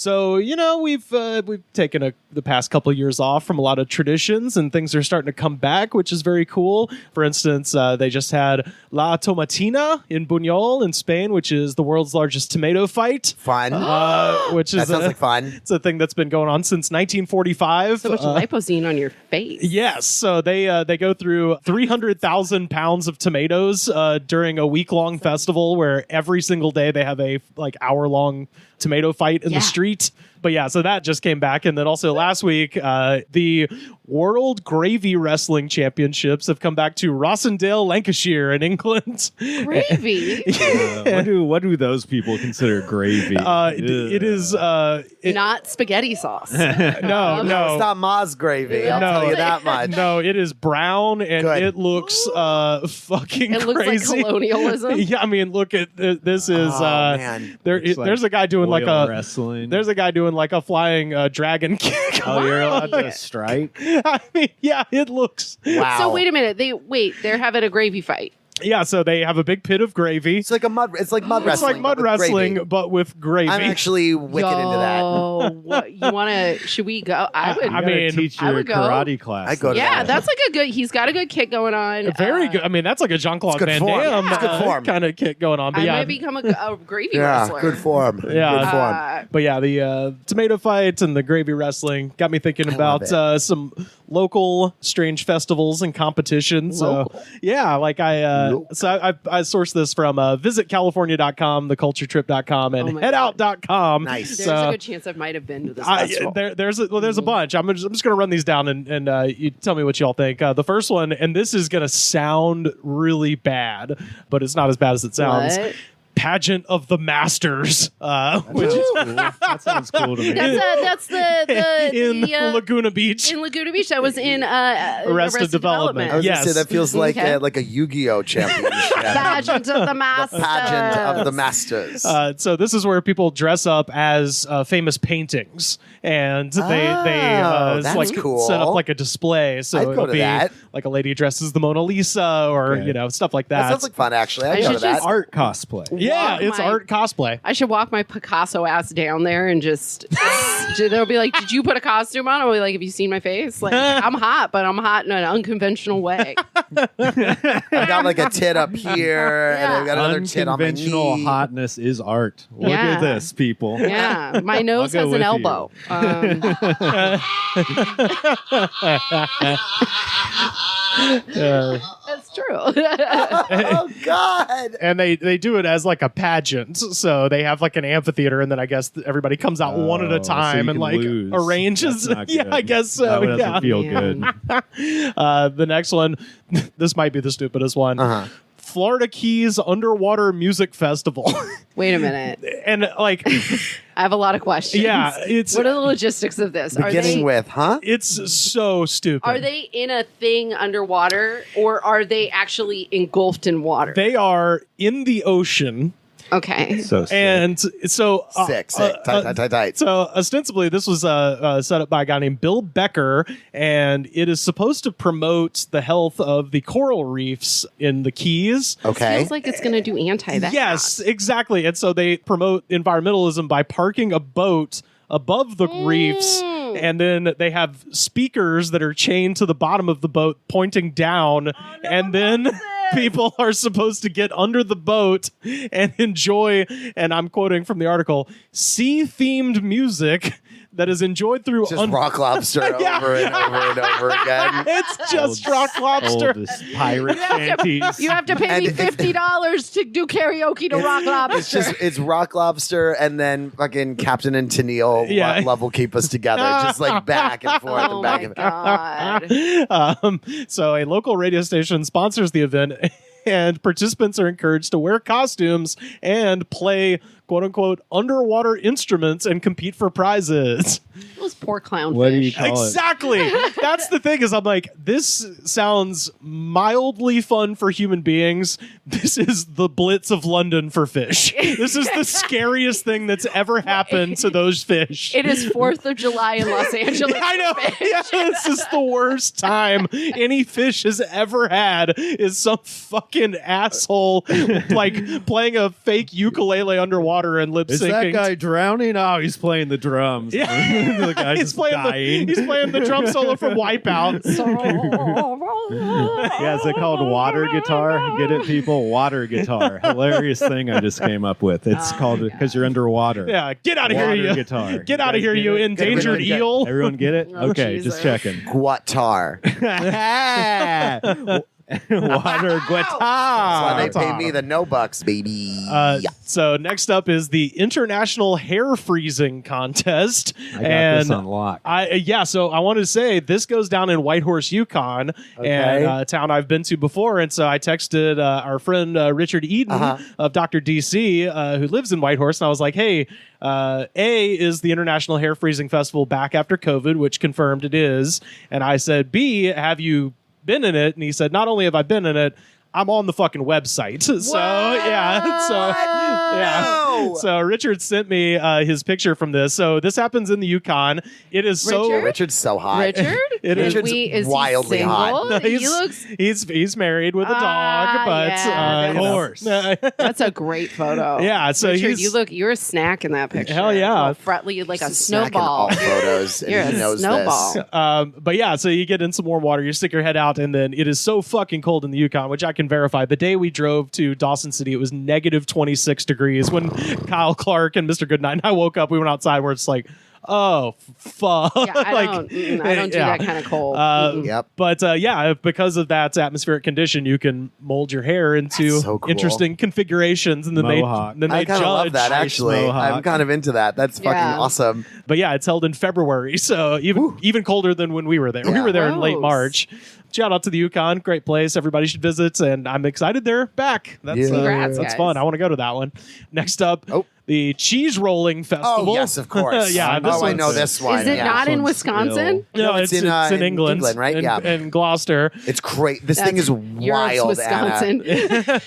So, we've taken the past couple of years off from a lot of traditions, and things are starting to come back, which is very cool. For instance, they just had La Tomatina in Buñol in Spain, which is the world's largest tomato fight. Fun. Which is that sounds like fun. It's a thing that's been going on since 1945. So much lipozene on your face. Yes. So they go through 300,000 pounds of tomatoes during a week-long festival where every single day they have a hour-long tomato fight in the street. But yeah, so that just came back. And then also last week, the World Gravy Wrestling Championships have come back to Rossendale, Lancashire in England. Gravy? What do those people consider gravy? It is... not spaghetti sauce. No. It's not Ma's gravy. I'll tell you that much. No, it is brown, and it looks fucking It looks crazy. like colonialism. Yeah, I mean, look at this is man. there's a guy doing like a wrestling. There's a guy doing like a flying dragon kick. Oh, you're allowed to strike? I mean, yeah, it looks. Wow. So wait a minute. They're having a gravy fight. Yeah, so they have a big pit of gravy. It's like mud wrestling. It's like mud wrestling, gravy. but with gravy. I'm actually wicked into that. What, you want to? Should we go? I would. I mean, teach I your would go. karate class. I go to Yeah, that. that's like a good. He's got a good kick going on. Very good. I mean, that's like a Jean-Claude It's good Van form. Damme It's good form. kind of kick going on. But I yeah, might become a gravy Yeah, wrestler. good form. Yeah. Good form. But yeah, the tomato fight and the gravy wrestling got me thinking about some local strange festivals and competitions. So yeah, like I sourced this from visitcalifornia.com, theculturetrip.com, and headout.com. Nice. There's a good chance I might have been to this festival. There's a bunch. I'm just going to run these down and you tell me what y'all think. The first one, and this is going to sound really bad, but it's not as bad as it sounds. What? Pageant of the Masters, which is Cool. That sounds cool to me. That's in Laguna Beach. In Laguna Beach, that was in Arrested Development. I was Yes. gonna say that feels like Okay. like a Yu-Gi-Oh championship. Pageant of the Masters. Pageant of the Masters. So this is where people dress up as famous paintings, and they that's like cool. set up like a display. So I'd go it'll to be that. like a lady dresses as the Mona Lisa, or stuff like that that. sounds like fun, actually. I'd I go to should that. just- Art cosplay. yeah, walk it's my- art cosplay. I should walk my Picasso ass down there and just they'll be like, "Did you put a costume on?" I'll be like, "Have you seen my face? Like, I'm hot, but I'm hot in an unconventional way." I've got like a tit up here, and I've got another tit on my Unconventional knee. hotness is art. Look Yeah. at this, people. Yeah, my nose I'll go has an with elbow. That's true. Oh God! And they do it as like a pageant. So they have like an amphitheater, and then I guess everybody comes out one at a Oh, so time you and can like lose. arranges. That's not Yeah, good. I guess so. That doesn't yeah. feel Man. good. The next one, this might be the stupidest one. Uh-huh. Florida Keys Underwater Music Festival. Wait a minute. And like, I have a lot of questions. yeah, it's What are the logistics of this? Beginning with, huh? it's so stupid. Are they in a thing underwater, or are they actually engulfed in water? They are in the ocean. Okay. So sick. And so Sick. Tight. So ostensibly, this was set up by a guy named Bill Becker, and it is supposed to promote the health of the coral reefs in the Keys. Okay. Feels like it's going to do anti that. Yes, exactly. And so they promote environmentalism by parking a boat above the reefs, and then they have speakers that are chained to the bottom of the boat pointing down, and then people are supposed to get under the boat and enjoy, and I'm quoting from the article, sea-themed music that is enjoyed through Just rock lobster Yeah. over and over and over again. It's just rock lobster. Oldest pirate shanties. You have to pay me And it- $50 to do karaoke to Rock Lobster. It's rock lobster and then fucking Captain and Tennille. Yeah. What love will keep us together? Just like back and forth Oh and back my and God. So a local radio station sponsors the event, and participants are encouraged to wear costumes and play quote unquote underwater instruments and compete for prizes. Well, this poor clownfish. What do you call it? Exactly. That's the thing is I'm like, this sounds mildly fun for human beings. This is the Blitz of London for fish. This is the scariest thing that's ever happened to those fish. It is 4th of July in Los Angeles. I know. Yeah, this is the worst time any fish has ever had is some fucking asshole like playing a fake ukulele underwater and lip syncing. Is that guy drowning? Oh, he's playing the drums. Yeah. The guy's He's playing dying. he's playing the drum solo from Wipeout. Yeah, is it called water guitar? Get it, people? Water guitar. Hilarious thing I just came up with. It's called because you're underwater. Yeah, get out of here, Water you guitar. Get out of here, you endangered Everyone get- eel. Everyone get it? Oh, Okay, Jesus. just checking. Guatar. Water guitar. That's why they Ah, pay me the no bucks, baby. So next up is the International Hair Freezing Contest. I got and this on lock. So I wanted to say this goes down in Whitehorse, Yukon, and a town I've been to before. And so I texted our friend Richard Eden of Dr. DC, who lives in Whitehorse, and I was like, hey, A, is the International Hair Freezing Festival back after COVID, which confirmed it is. And I said, B, have you been in it? And he said, not only have I been in it, I'm on the fucking website. No! So Richard sent me his picture from this. So this happens in the Yukon. It is so Richard? Richard's so hot. Richard? It is. Richard's is wildly he hot. single? He he's, looks. he's married with a dog, but yeah, you know. horse. That's a great photo. Yeah, so Richard, he's you're a snack in that picture. Hell yeah. Little Fretley, like a He's snacking snowball. all photos, and You're he a knows snowball. this. But yeah, so you get in some warm water, you stick your head out, and then it is so fucking cold in the Yukon, which I can verify. The day we drove to Dawson City, it was negative 26 degrees. When Kyle Clark and Mr. Goodnight and I woke up, we went outside where it's like, oh, fuck. Yeah, I Like, don't do that kind of cold. Yep. But yeah, because of that atmospheric condition, you can mold your hair into That's so cool. interesting configurations, and then Mohawk. they I kind judge. of love that, Ice actually. mohawk. I'm kind of into that. That's fucking Yeah. awesome. But yeah, it's held in February, so even colder than when we were there. We Yeah. were there in late Gross. March. Shout out to the Yukon, great place. Everybody should visit, and I'm excited they're back. That's Yeah. Congrats, that's guys. fun. I want to go to that one. Next up, Oh. the Cheese Rolling Festival. Oh, yes, of course. Yeah, this oh, I one's- know this one. Is it yeah. not in One's Wisconsin? No, it's it's in, England, England, right? In, Yeah. in Gloucester. It's great. This thing is Europe's wild, Anna. Wisconsin.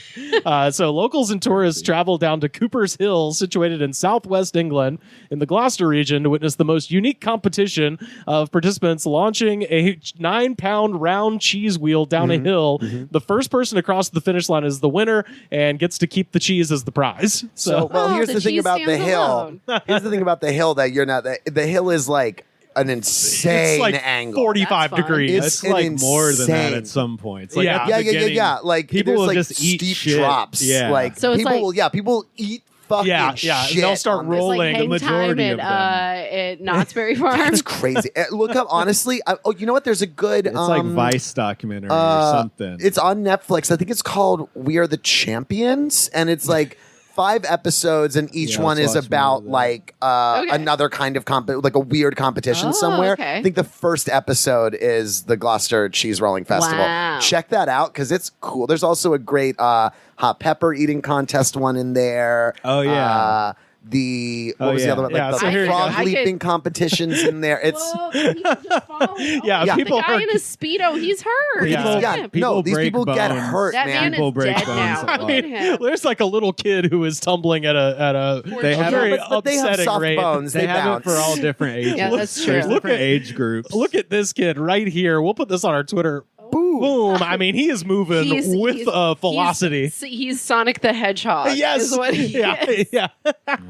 So locals and tourists travel down to Cooper's Hill, situated in southwest England, in the Gloucester region, to witness the most unique competition of participants launching a 9-pound round cheese wheel down a hill. The first person to cross the finish line is the winner and gets to keep the cheese as the prize. So, well, Oh, here's the the thing cheese about the stands hill. alone. Here's the thing about the hill that you're not. The hill is like an insane it's like angle. 45 That's fun. degrees. It's It's like more than that insane. at some points. Like Yeah. at the yeah, beginning, Like people there's will like just eat steep shit. drops. Yeah. Like So it's people like- will. Yeah, people eat fucking Yeah. shit. They'll start on this. rolling. It's like the hang time majority of at Knott's Berry Farm. That's crazy. Look up honestly. You know what? There's a good. It's like Vice documentary or something. It's on Netflix. I think it's called "We Are the Champions," and it's like 5 episodes, and each Yeah, one let's is watch more about of that. like Okay. another kind of like a weird competition Oh, somewhere. okay. I think the first episode is the Gloucester Cheese Rolling Festival. Wow. Check that out because it's cool. There's also a great hot pepper eating contest one in there. Oh, yeah. What was the yeah. other one? Yeah, Like so the here you frog go. I leaping competitions in there. It's Whoa, can you just follow? Yeah, Yeah. people The guy are. in a Speedo, he's hurt. Yeah. yeah, Him. People no, these break people get bones. hurt, That man man. People is break dead bones now. a lot. Look at him. There's like a little kid who is tumbling at a They have very it, but they have upsetting soft rate. bones. They have bounce. it for all different ages. Yeah, that's true. There's Look different at- age groups. Look at this kid right here. We'll put this on our Twitter. Boom. I mean, he is moving with velocity. He's Sonic the Hedgehog. Yes. Is what he yeah. is. Yeah.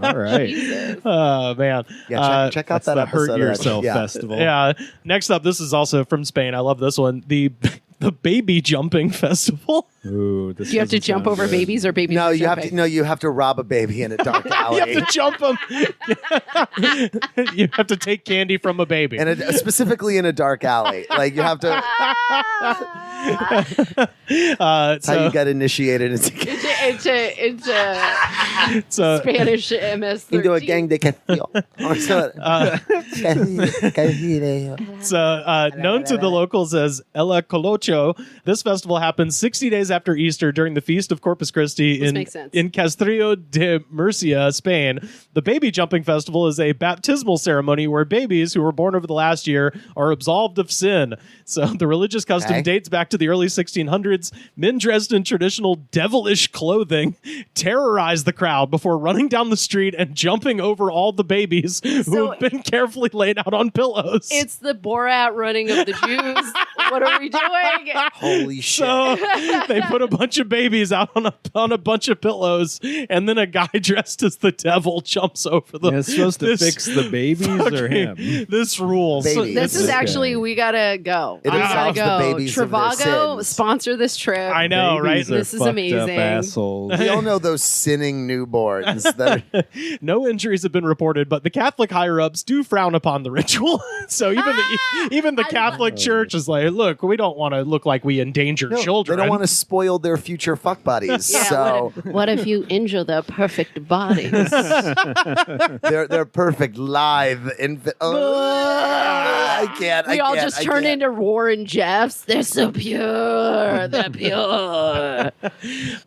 All right. Jesus. Oh, man. Yeah, check out That's that the episode. Hurt of that. Yourself Yeah. Festival. Yeah. Next up, this is also from Spain. I love this one. The baby jumping festival. Ooh, this Do you have to doesn't jump sound over good. babies or babies? No, are you have jumping? to. No, you have to rob a baby in a dark You alley. have to jump them. You have to take candy from a baby. And specifically in a dark alley, like you have to. That's how So you get initiated into. It's a Spanish MS-13. Into a gang de Castillo. It's known to the locals as El Colacho. This festival happens 60 days after Easter during the Feast of Corpus Christi Makes sense. in Castrillo de Murcia, Spain. The baby jumping festival is a baptismal ceremony where babies who were born over the last year are absolved of sin. So the religious custom dates back to the early 1600s. Men dressed in traditional devilish clothing terrorize the crowd before running down the street and jumping over all the babies who have been carefully laid out on pillows. It's the Borat running of the Jews. What are we doing? Holy shit. So they put a bunch of babies out on a bunch of pillows, and then a guy dressed as the devil jumps over them. Yeah, it's supposed to fix the babies or him? This rules. Babies. This is Okay. actually, we gotta go. It We gotta absolves the go. babies of their Trivago, sins. sponsor this trip. I know, right? Babies are This is fucked amazing. Up assholes. We all know those sinning newborns. That No injuries have been reported, but the Catholic higher-ups do frown upon the ritual. So even the Catholic Church is like, look, we don't want to look like we endanger children. They don't want to spoil their future fuck buddies. Yeah, So what if you injure their perfect bodies? they're perfect live infant. I can't. We I all can't, just I turn can't. into Warren Jeffs. They're so pure. They're pure.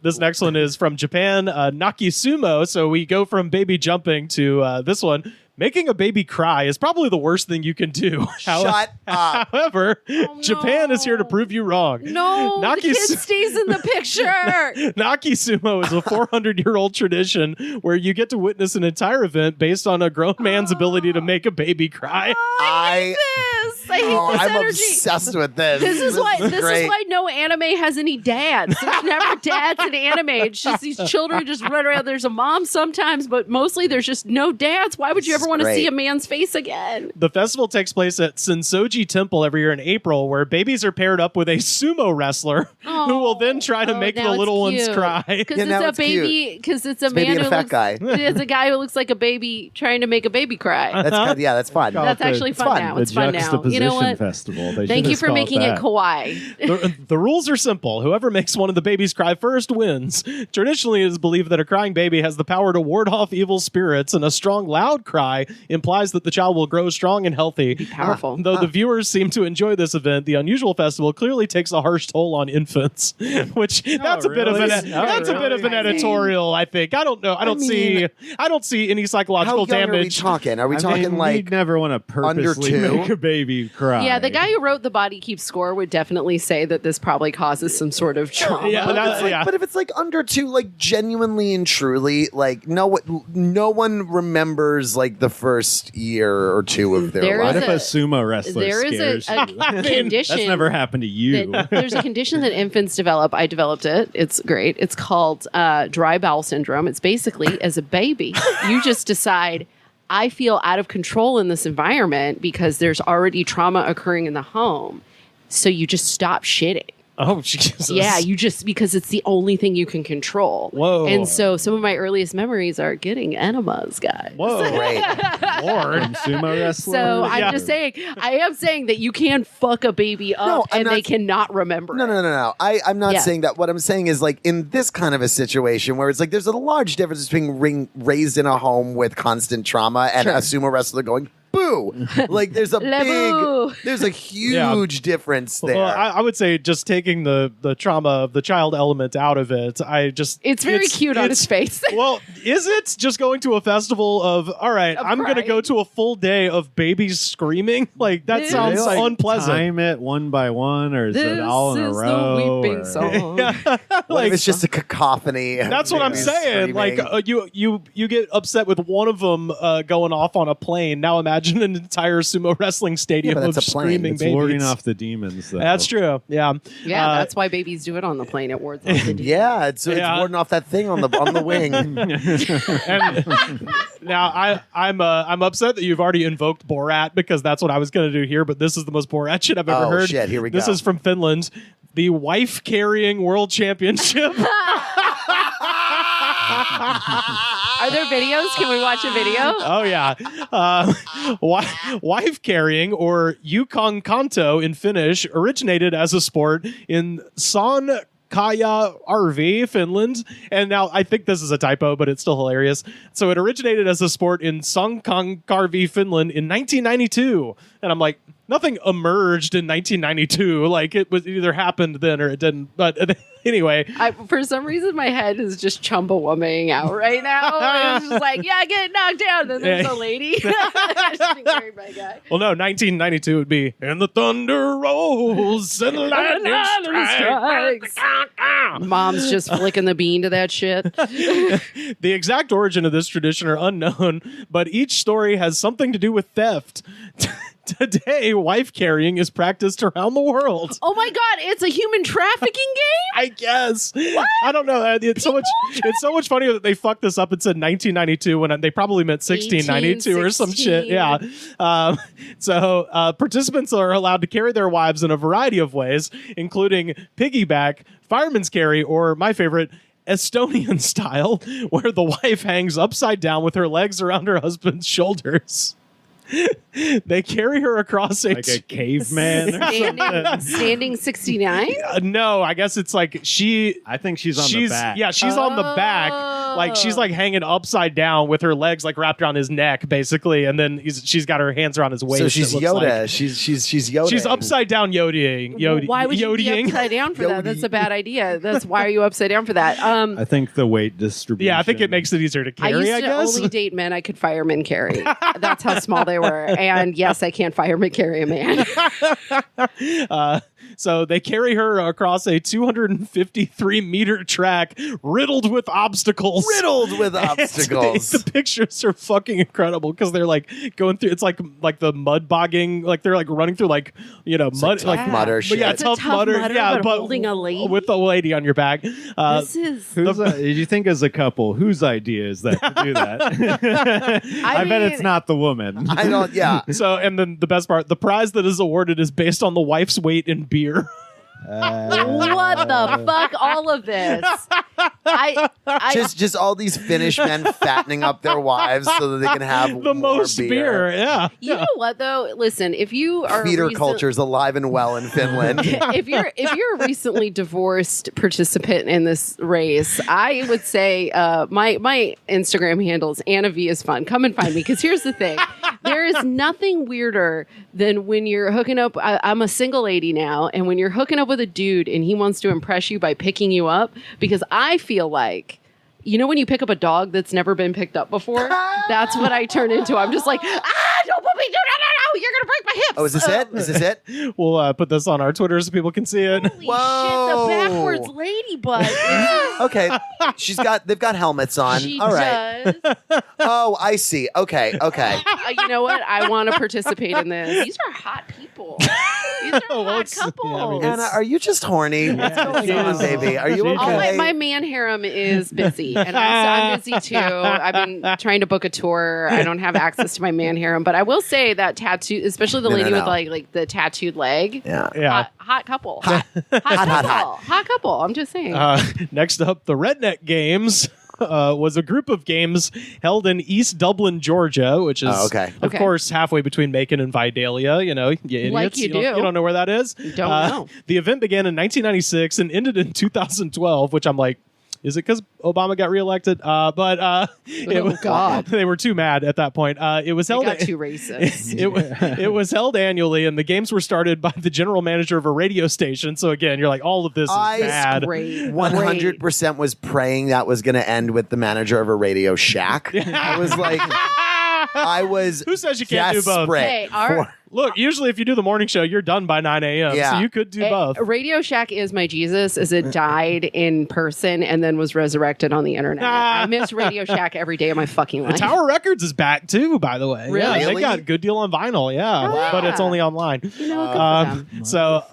This next one is from Japan, Naki Sumo. So we go from baby jumping to this one. Making a baby cry is probably the worst thing you can do. Shut up. However, no. Japan is here to prove you wrong. No, Naki the kid stays in the picture. Naki Sumo is a 400-year-old tradition where you get to witness an entire event based on a grown man's ability to make a baby cry. I hate this. I hate this I'm energy. obsessed with this. This is why great. no anime has any dads. There's never dads in anime. It's just these children just run around. There's a mom sometimes, but mostly there's just no dads. Why would you ever want to great. see a man's face again? The festival takes place at Sensoji Temple every year in April, where babies are paired up with a sumo wrestler who will then try to make the now little it's ones cute. cry. Because Yeah, now it's a it's cute. baby. Because it's a maybe man a who fat looks. guy. It's a guy who looks like a baby trying to make a baby cry. That's kind yeah, that's fun. That's actually fun, fun. now. The It's fun now. You know juxtaposition what? festival. They Thank should you have for called making that. it kawaii. The rules are simple. Whoever makes one of the babies cry first wins. Traditionally, it is believed that a crying baby has the power to ward off evil spirits, and a strong, loud cry implies that the child will grow strong and healthy. Powerful. Though the viewers seem to enjoy this event, the unusual festival clearly takes a harsh toll on infants, which that's a bit of an really? that's a bit of an Really? editorial. I think I don't know. I don't see any How psychological young are we damage. talking? Are we I talking mean, like we'd never want to under purposely 2? make a baby cry. Yeah, the guy who wrote The Body Keeps Score would definitely say that this probably causes some sort of trauma. Yeah, But if it's like under 2, like genuinely and truly, like no one remembers like the first year or 2 of their There life. What is if a sumo wrestler There is scares a you? condition. That's never happened to you. There's a condition that infants develop. I developed it. It's great. It's called dry bowel syndrome. It's basically, as a baby, you just decide, I feel out of control in this environment because there's already trauma occurring in the home. So you just stop shitting. Oh, Jesus. Yeah, you just, because it's the only thing you can control. Whoa. And so some of my earliest memories are getting enemas, guys. Whoa, Great. Lord. From sumo wrestler. So Yeah. I'm just saying, I am saying that you can fuck a baby up No, I'm and they not- cannot remember No, it. no. I'm not Yeah. saying that. What I'm saying is like in this kind of a situation where it's like there's a large difference between raised in a home with constant trauma and Sure. a sumo wrestler going boo. Like there's a Lebu. there's a huge difference there. Well, I would say just taking the trauma of the child element out of it. It's very cute on his face. Well, is it just going to a festival of, all right, Of I'm going to go crying. to a full day of babies screaming? Like, that This- sounds Do they, like, unpleasant. Time it one by one, or is it all in a row? the weeping or- song. What if it's just a cacophony? of That's what I'm babies saying. screaming? Like, you get upset with one of them going off on a plane. Now imagine an entire sumo wrestling stadium but of that's a plane. screaming It's babies. warding off the demons. Though. That's true. Yeah. Yeah, Uh, that's why babies do it on the plane. It wards off the demons. yeah, it's Yeah. warding off that thing on the wing. And now I'm upset that you've already invoked Borat because that's what I was going to do here, but this is the most Borat shit I've ever Oh, heard. shit, here we This go. is from Finland, the wife carrying world championship. Are there videos? Can we watch a video? Oh yeah, wife carrying or Yukon Kanto in Finnish originated as a sport in Sonkajärvi, Finland. And now I think this is a typo, but it's still hilarious. So it originated as a sport in Sonkajärvi, Finland in 1992. And I'm like, nothing emerged in 1992. Like it was either happened then or it didn't. But anyway, For some reason, my head is just chumbawumming out right now. It's just like, yeah, get knocked down. Then there's a lady. Just being carried by a guy. well, no, 1992 would be, and the thunder rolls and lightning strikes. Mom's just flicking the bean to that shit. The exact origin of this tradition are unknown, but each story has something to do with theft. Today, wife carrying is practiced around the world. Oh my God, it's a human trafficking game? I guess. What? I don't know. It's so much funnier that they fucked this up and said 1992 when they probably meant 1692 or some shit. Yeah. So participants are allowed to carry their wives in a variety of ways, including piggyback, fireman's carry, or my favorite, Estonian style, where the wife hangs upside down with her legs around her husband's shoulders. They carry her across Like a caveman or something. Standing 69? no, I guess it's like I think she's on the back. Yeah, she's on the back. Like she's like hanging upside down with her legs like wrapped around his neck, basically, and then she's got her hands around his waist. So she's it looks Yoda. like. She's Yoda. She's upside down yodeing. Why would you be yodeing. upside down for that? Yodi. That's a bad idea. Why are you upside down for that? I think the weight distribution. Yeah, I think it makes it easier to I carry, used I to guess. only date men I could firemen carry. That's how small they were. And yes, I can't fireman carry a man. So they carry her across a 253-meter track riddled with obstacles. riddled with obstacles. The pictures are fucking incredible because they're like going through. It's like the mud bogging. Like they're like running through like mud, tough mudder But yeah, shit. tough mudder. Yeah, but holding a lady with a lady on your back. This is. Did you think as a couple, whose idea is that to do that? I bet it's not the woman. I don't. Yeah. So, and then the best part, the prize that is awarded is based on the wife's weight in beer. What the fuck? All of this. I Just all these Finnish men fattening up their wives so that they can have the more most beer. Yeah. You know what though? Listen, if you are Feeder culture's alive and well in Finland. if you're a recently divorced participant in this race, I would say my Instagram handle is Anna V is fun. Come and find me because here's the thing: there is nothing weirder than when you're hooking up. I'm a single lady now, and when you're hooking up with a dude and he wants to impress you by picking you up, because I feel like. You know when you pick up a dog that's never been picked up before? That's what I turn into. I'm just like, don't put me down. No, you're going to break my hips. Oh, is this it? Is this it? We'll put this on our Twitter so people can see it. Holy Whoa. shit, the backwards ladybug. Okay. They've got helmets on. She All right. does. Oh, I see. Okay. You know what? I want to participate in this. These are hot people. These are hot couples. yeah, I mean, Anna, are you just horny? What's going on, baby? Are you All okay? my man harem is busy, and I'm busy too. I've been trying to book a tour. I don't have access to my man harem, but I will say that tattoo, especially the lady with like the tattooed leg. Yeah. Hot couple. Hot. Hot couple. I'm just saying. Next up, the Redneck Games. Was a group of games held in East Dublin, Georgia, which is, of course, halfway between Macon and Vidalia. You know, you idiots. Like you do. You don't know where that is? Don't know. The event began in 1996 and ended in 2012, which I'm like, is it because Obama got reelected? God. They were too mad at that point. It was held. Got too racist. It was held annually, and the games were started by the general manager of a radio station. So again, you're like, all of this is bad. 100% was praying that was going to end with the manager of a Radio Shack. I was like, Who says you can't do both? Hey, Look, usually if you do the morning show, you're done by 9 a.m. Yeah. So you could do both. Radio Shack is my Jesus, as it died in person and then was resurrected on the internet. I miss Radio Shack every day of my fucking life. Tower Records is back too, by the way. Really? Yeah, they got a good deal on vinyl, but it's only online. You know, good for them. So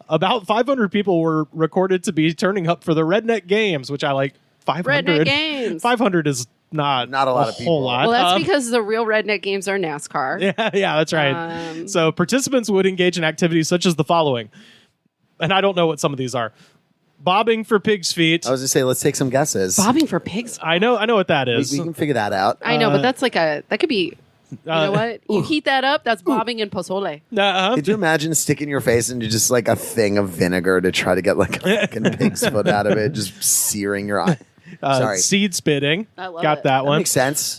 about 500 people were recorded to be turning up for the Redneck Games, which I like. 500. Redneck Games. 500 is not a lot of whole people. lot. Well, that's because the real Redneck Games are NASCAR. Yeah, that's right. So participants would engage in activities such as the following, and I don't know what some of these are. Bobbing for pig's feet. I was going to say, let's take some guesses. Bobbing for pigs. I know what that is. We can figure that out. I know, but that's like that could be You know what? You heat that up, that's bobbing in pozole. Could you imagine sticking your face into just like a thing of vinegar to try to get like a fucking pig's foot out of it, just searing your eye? Sorry. Seed spitting. I love Got it. that one. Makes sense.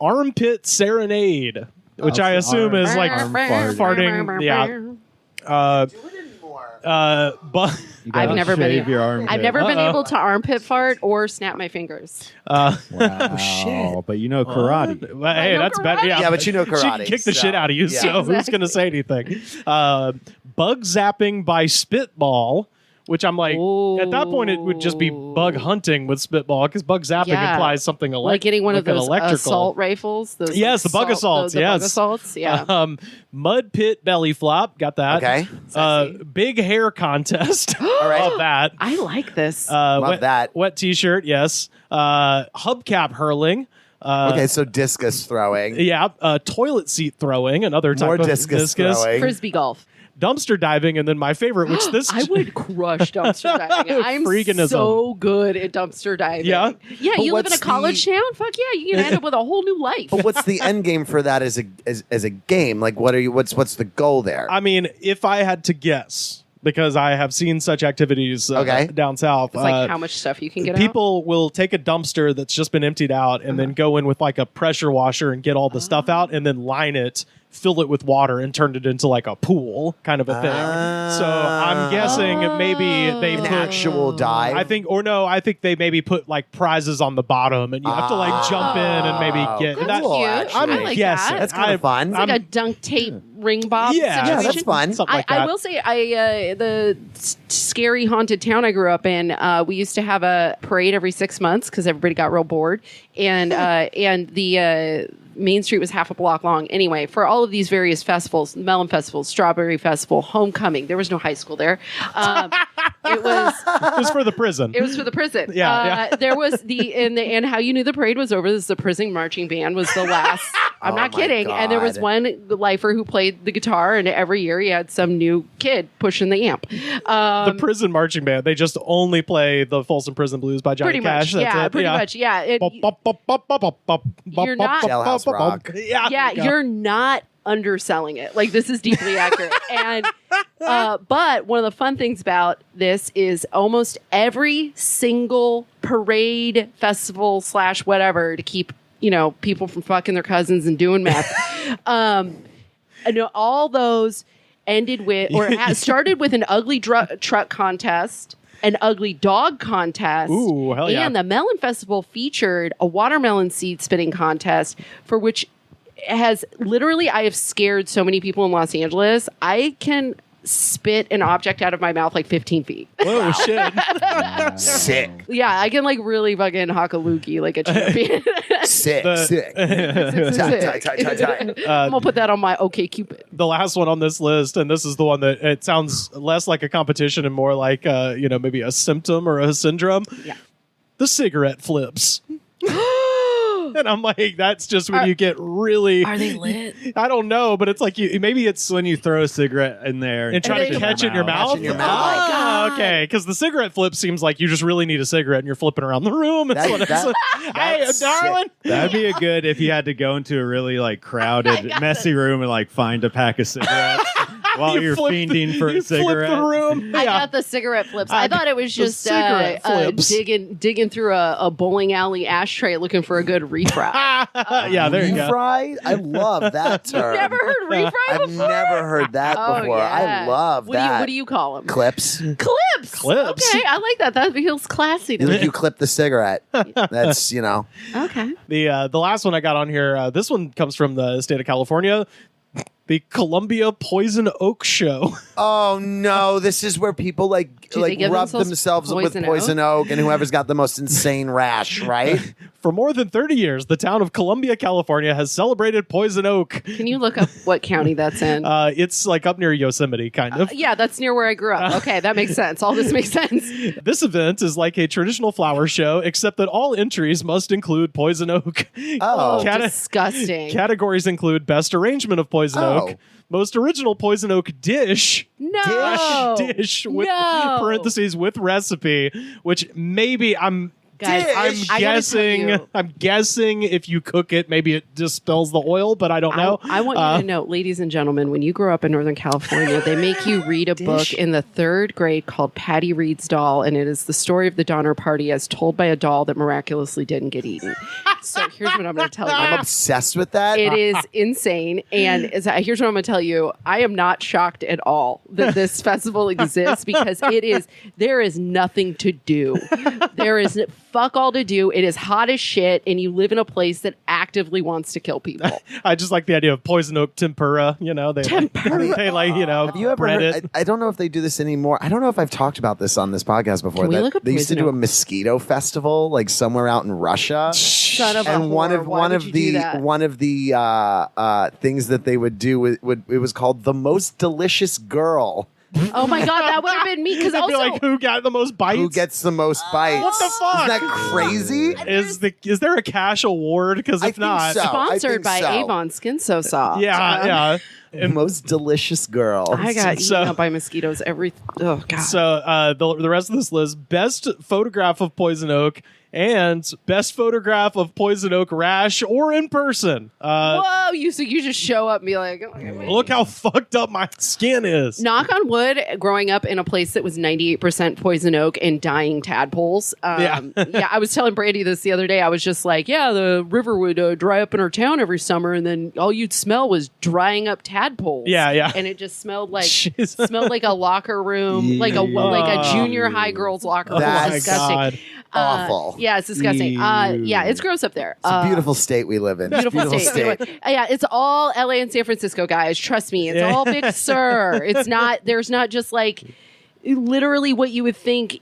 Armpit Serenade, which I assume is like arm farting. Yeah. Do it anymore. But You gotta I've never shave been- your armpit. I've never been able to armpit fart or snap my fingers. Wow, shit. but you know karate. Well, hey, know that's better. karate. Yeah, Yeah, but you know She karate, can kick the so- shit out of you. Yeah. So who's gonna say anything? Bug zapping by spitball, which I'm like, at that point it would just be bug hunting with spitball because bug zapping Yeah. implies something Like getting one of an those electrical. assault rifles. Those, Yes, the bug assaults, The yes. bug assaults, yeah. Mud pit belly flop, got that. Okay. Sexy. Big hair contest. All right. Love that. I like this. Wet, that. Wet t-shirt, yes. Hubcap hurling. Okay, so discus throwing. Yeah, toilet seat throwing, another type More of discus throwing. Frisbee golf. Dumpster diving, and then my favorite, which this I would crush dumpster diving. I'm Freaganism. so good at dumpster diving. Yeah? Yeah, But you live in a what's college the- town? Fuck yeah, you can end up with a whole new life. But what's the end game for that as a game? Like, what's the goal there? I mean, if I had to guess, because I have seen such activities Okay. down south. It's like how much stuff you can get out. People will take a dumpster that's just been emptied out and then go in with like a pressure washer and get all the stuff out and then line it, fill it with water, and turn it into like a pool kind of a thing. So I'm guessing maybe they An put actual dive. I think they maybe put like prizes on the bottom and you have to like jump in and maybe get That's that. cool, cute. actually. I like guessing. that. That's kind of fun. It's like a dunk tape ring bob Yeah, situation. that's fun. Something like that. I will say, the scary haunted town I grew up in, we used to have a parade every 6 months because everybody got real bored, and the Main Street was half a block long. Anyway, for all of these various festivals, Melon Festival, Strawberry Festival, Homecoming. There was no high school there. It was. It was for the prison. It was for the prison. Yeah. There was and how you knew the parade was over is the prison marching band was the last. I'm Oh not my kidding. And there was God. one lifer who played the guitar, and every year he had some new kid pushing the amp. The prison marching band. They just only play the Folsom Prison Blues by Johnny Pretty Cash. much, That's yeah, it. pretty much, yeah. You're not- Jailhouse Rock. Yeah, Yeah, you're not underselling it. Like, this is deeply accurate. And but one of the fun things about this is almost every single parade, festival / whatever to keep people from fucking their cousins and doing meth. All those ended with or started with an ugly truck contest. An ugly dog contest. Ooh, hell yeah. And the Melon Festival featured a watermelon seed spitting contest for which has literally, I have scared so many people in Los Angeles. I can spit an object out of my mouth like 15 feet. Whoa, shit. Sick. Yeah, I can like really fucking hock a loogie like a champion. Sick. Sick. Tight. I'm gonna put that on my OK Cupid. The last one on this list, and this is the one that it sounds less like a competition and more like maybe a symptom or a syndrome. Yeah. The cigarette flips. And I'm like, that's just when you get really. Are they lit? I don't know, but it's like maybe it's When you throw a cigarette in there and try to they- catch it in your mouth. Catch in your mouth. Oh my God. Okay, because the cigarette flip seems like you just really need a cigarette and you're flipping around the room. It's That- what it's that- like, hey, that's darling. That'd be a good if you had to go into a really like crowded, messy room and like find a pack of cigarettes while You you're flip fiending for you a cigarette. Flip the room. I Yeah. got the cigarette flips. I thought it was the just cigarette flips. digging through a bowling alley ashtray looking for a good refry. Yeah, there you go. Refry? I love that term. Never heard refry I've before? never heard that Oh, before. yeah. I love that. What do you call them? Clips. Clips. Clips. Okay, I like that. That feels classy to Like me. you clip the cigarette. That's, Okay. The last one I got on here, this one comes from the state of California. The Columbia Poison Oak Show. Oh no, this is where people Do they give rub themselves themselves with poison poison oak and whoever's got the most insane rash, right? For more than 30 years, the town of Columbia, California has celebrated Poison Oak. Can you look up what county that's in? It's like up near Yosemite, kind of. Yeah, that's near where I grew up. Okay, that makes sense. All this makes sense. This event is like a traditional flower show, except that all entries must include Poison Oak. Oh. Disgusting. Categories include Best Arrangement of Poison Oh. Oak, Most Original Poison Oak Dish, no. dish with No. parentheses with recipe, which maybe I'm Guys, I'm guessing if you cook it, maybe it dispels the oil, but I don't know. I want you to know, ladies and gentlemen, when you grow up in Northern California, they make you read a book in the 3rd grade called Patty Reed's Doll, and it is the story of the Donner Party as told by a doll that miraculously didn't get eaten. So here's what I'm going to tell you. I'm obsessed with that. It is insane. And here's what I'm going to tell you. I am not shocked at all that this festival exists because there is nothing to do. There is fuck all to do. It is hot as shit, and you live in a place that actively wants to kill people. I just like the idea of poison oak tempura. You know, they Have you ever bread heard, it. I don't know if they do this anymore. I don't know if I've talked about this on this podcast before. Can we look up they used to poison do a oak? mosquito festival, like somewhere out in Russia. Son of a And whore. Why would you do that? one of the things that they would do it was called the most delicious girl. Oh my God, that would have been me. Because It'd be also, like, who got the most bites? Who gets the most bites? What the fuck? Isn't that crazy? Is there a cash award? Because I if think not, so. I sponsored think by so. Avon Skin So Soft. yeah. The most delicious girl. I got So- eaten up by mosquitoes oh God. So the rest of this list: best photograph of poison oak and best photograph of poison oak rash or in person. Whoa, you just show up and be like, oh, look at me. Look how fucked up my skin is. Knock on wood, growing up in a place that was 98% poison oak and dying tadpoles. Yeah, I was telling Brandy this the other day. I was just like, yeah, the river would dry up in our town every summer, and then all you'd smell was drying up tadpoles. Yeah. And it just smelled like Jesus. smelled like a locker room, like a junior high girl's locker room. That's- It was disgusting. God. Awful. Yeah, it's disgusting. Yeah, it's gross up there. It's a beautiful state we live in. Beautiful state. Yeah, it's all LA and San Francisco, guys. Trust me. It's all Big Sur. It's not, there's not just like literally what you would think.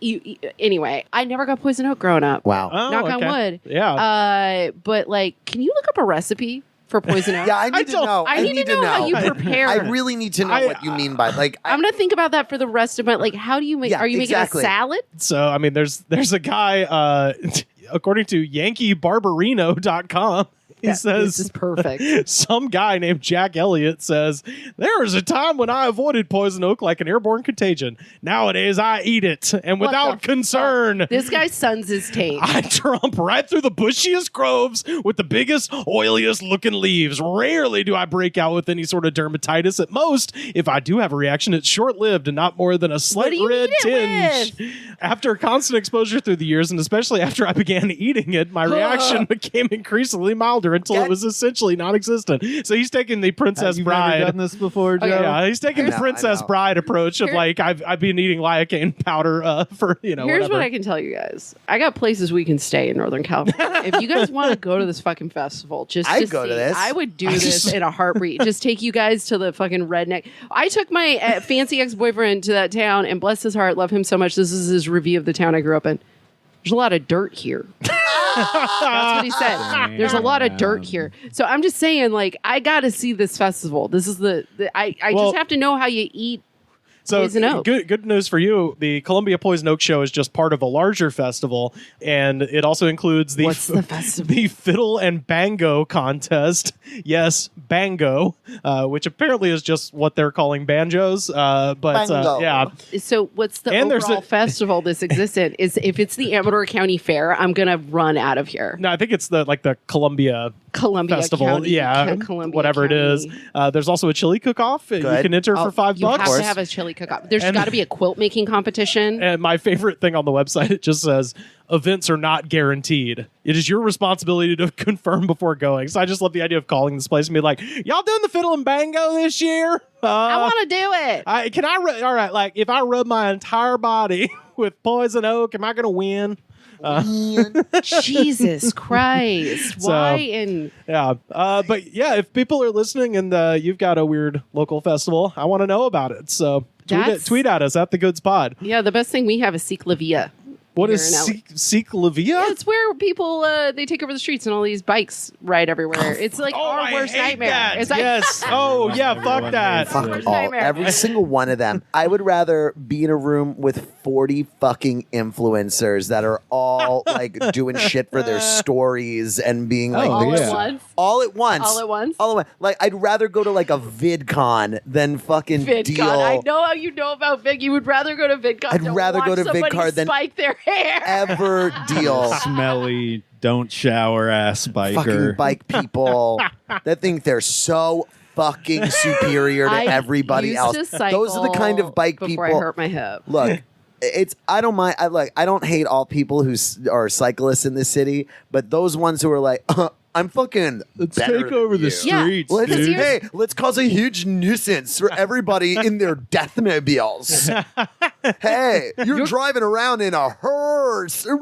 Anyway, I never got poison oak growing up. Wow. Oh, Knock on okay. wood. Yeah. But like, can you look up a recipe for poison oak? Yeah, I need to know. I need to know how you prepare. I really need to know what you mean by like. I'm gonna think about that for the rest of my how do you make? Yeah, are you exactly. making a salad? So I mean, there's a guy, according to YankeeBarbarino.com. He says, This is perfect. some guy named Jack Elliott says, there was a time when I avoided poison oak like an airborne contagion. Nowadays, I eat it, and What without the concern, fuck? This guy suns his taint. I tromp right through the bushiest groves with the biggest, oiliest looking leaves. Rarely do I break out with any sort of dermatitis. At most, if I do have a reaction, it's short-lived and not more than a slight do you red eat it tinge. After constant exposure through the years, and especially after I began eating it, my reaction became increasingly milder until it was essentially non-existent. So he's taking the Princess You've Bride. never done this before, Joe? Yeah, he's taking the I know, Princess I know. Bride approach of like I've been eating lidocaine powder for Here's whatever. what I can tell you guys. I got places we can stay in Northern California. If you guys want to go to this fucking festival, just I'd to go see, to this. I would do this in a heartbeat. Just take you guys to the fucking redneck. I took my fancy ex-boyfriend to that town, and bless his heart, love him so much. This is his review of the town I grew up in. There's a lot of dirt here. That's what he said. There's a lot of dirt here. So I'm just saying, like, I got to see this festival. This is I Well- just have to know how you eat. So Poison oak. good news for you. The Columbia Poison Oak Show is just part of a larger festival, and it also includes the What's the festival? the Fiddle and Bango contest. Yes, Bango, which apparently is just what they're calling banjos. But Bango. yeah, So what's the And there's overall festival this exists in? Is if it's the Amador County Fair, I'm gonna run out of here. no, I think it's the Columbia Columbia Festival. County, Yeah, Columbia whatever County. it is. There's also a chili cook-off. You Good. can enter Oh, for $5. You have to have a chili cook-off. There's And- got to be a quilt making competition. And my favorite thing on the website, it just says, events are not guaranteed. It is your responsibility to confirm before going. So I just love the idea of calling this place and be like, y'all doing the Fiddle and Bango this year? I want to do it. All right, like if I rub my entire body with poison oak, am I going to win? Jesus Christ! So- Why in? Yeah. But yeah, if people are listening and you've got a weird local festival, I want to know about it. So tweet at us at The Goods Pod. Yeah, the best thing we have is Seek La Via. What Here is in LA. Seek Lavia? It's where people they take over the streets and all these bikes ride everywhere. It's like our I worst hate nightmare. that. It's like, Yes. Oh, yeah, fuck that. Fuck Worst all. nightmare. Every single one of them. I would rather be in a room with 40 fucking influencers that are all like doing shit for their stories and being like All yeah. at once. all at once. All at once? All at once. Like, I'd rather go to like a VidCon than fucking VidCon. deal. I know how you know about Vid. You would rather go to VidCon. I'd than rather watch go to somebody VidCon than spike their hair. ever deal. Smelly, don't shower ass biker. Fucking bike people that think they're so fucking superior to I everybody used else. to cycle Those are the kind of bike before people. I hurt my hip. Look, I don't mind. I don't hate all people who are cyclists in this city, but those ones who are like, I'm fucking. Let's better take than over the you. streets, Let's, dude. hey, let's cause a huge nuisance for everybody in their deathmobiles. Hey, you're driving around in a hearse. I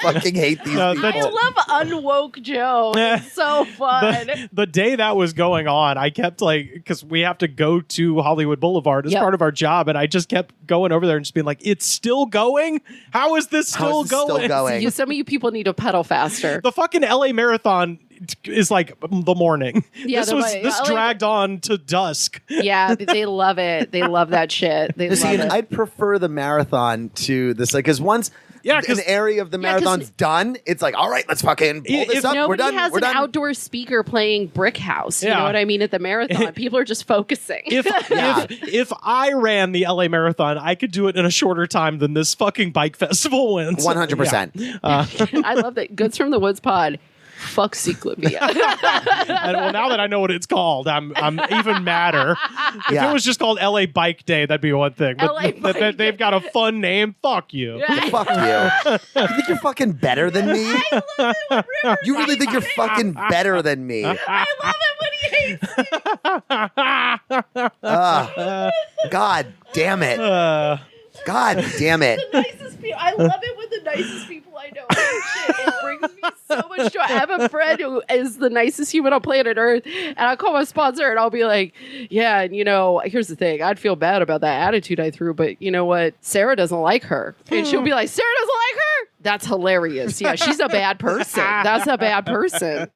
fucking hate these No, people. I love unwoke Joe. It's so fun. The day that was going on, I kept like, because we have to go to Hollywood Boulevard as Yep. part of our job, and I just kept going over there and just being like, it's still going? How is this How still is this still going? going? Some of you people need to pedal faster. The fucking LA Marathon is like the morning. Yeah, this LA dragged on to dusk. Yeah, they love it. They love that shit. They See, love and it. I'd prefer the marathon to this, because once Yeah, an 'cause- area of the Yeah, 'cause- marathon's done, it's like, all right, let's fucking pull If this up. We're Nobody done. has We're an done. outdoor speaker playing Brick House. You Yeah. know what I mean? At the marathon, people are just focusing. If I ran the LA Marathon, I could do it in a shorter time than this fucking bike festival wins. 100%. I love that. Goods from the Woods pod. Fuck Cyclovia. And, well, now that I know what it's called, I'm even madder. If Yeah. it was just called LA Bike Day, that'd be one thing. But LA Bike Day. they've got a fun name. Fuck you. Fuck you. You think you're fucking better than me? You really think you're fucking better than me? I love it when he hates God damn it. God damn it. the nicest people. I love it when the nicest people I know hate shit. It brings me so much joy. I have a friend who is the nicest human on planet Earth, and I'll call my sponsor and I'll be like, yeah, and here's the thing. I'd feel bad about that attitude I threw, but you know what? Sarah doesn't like her. And she'll be like, Sarah doesn't like her? That's hilarious. Yeah, she's a bad person. That's a bad person.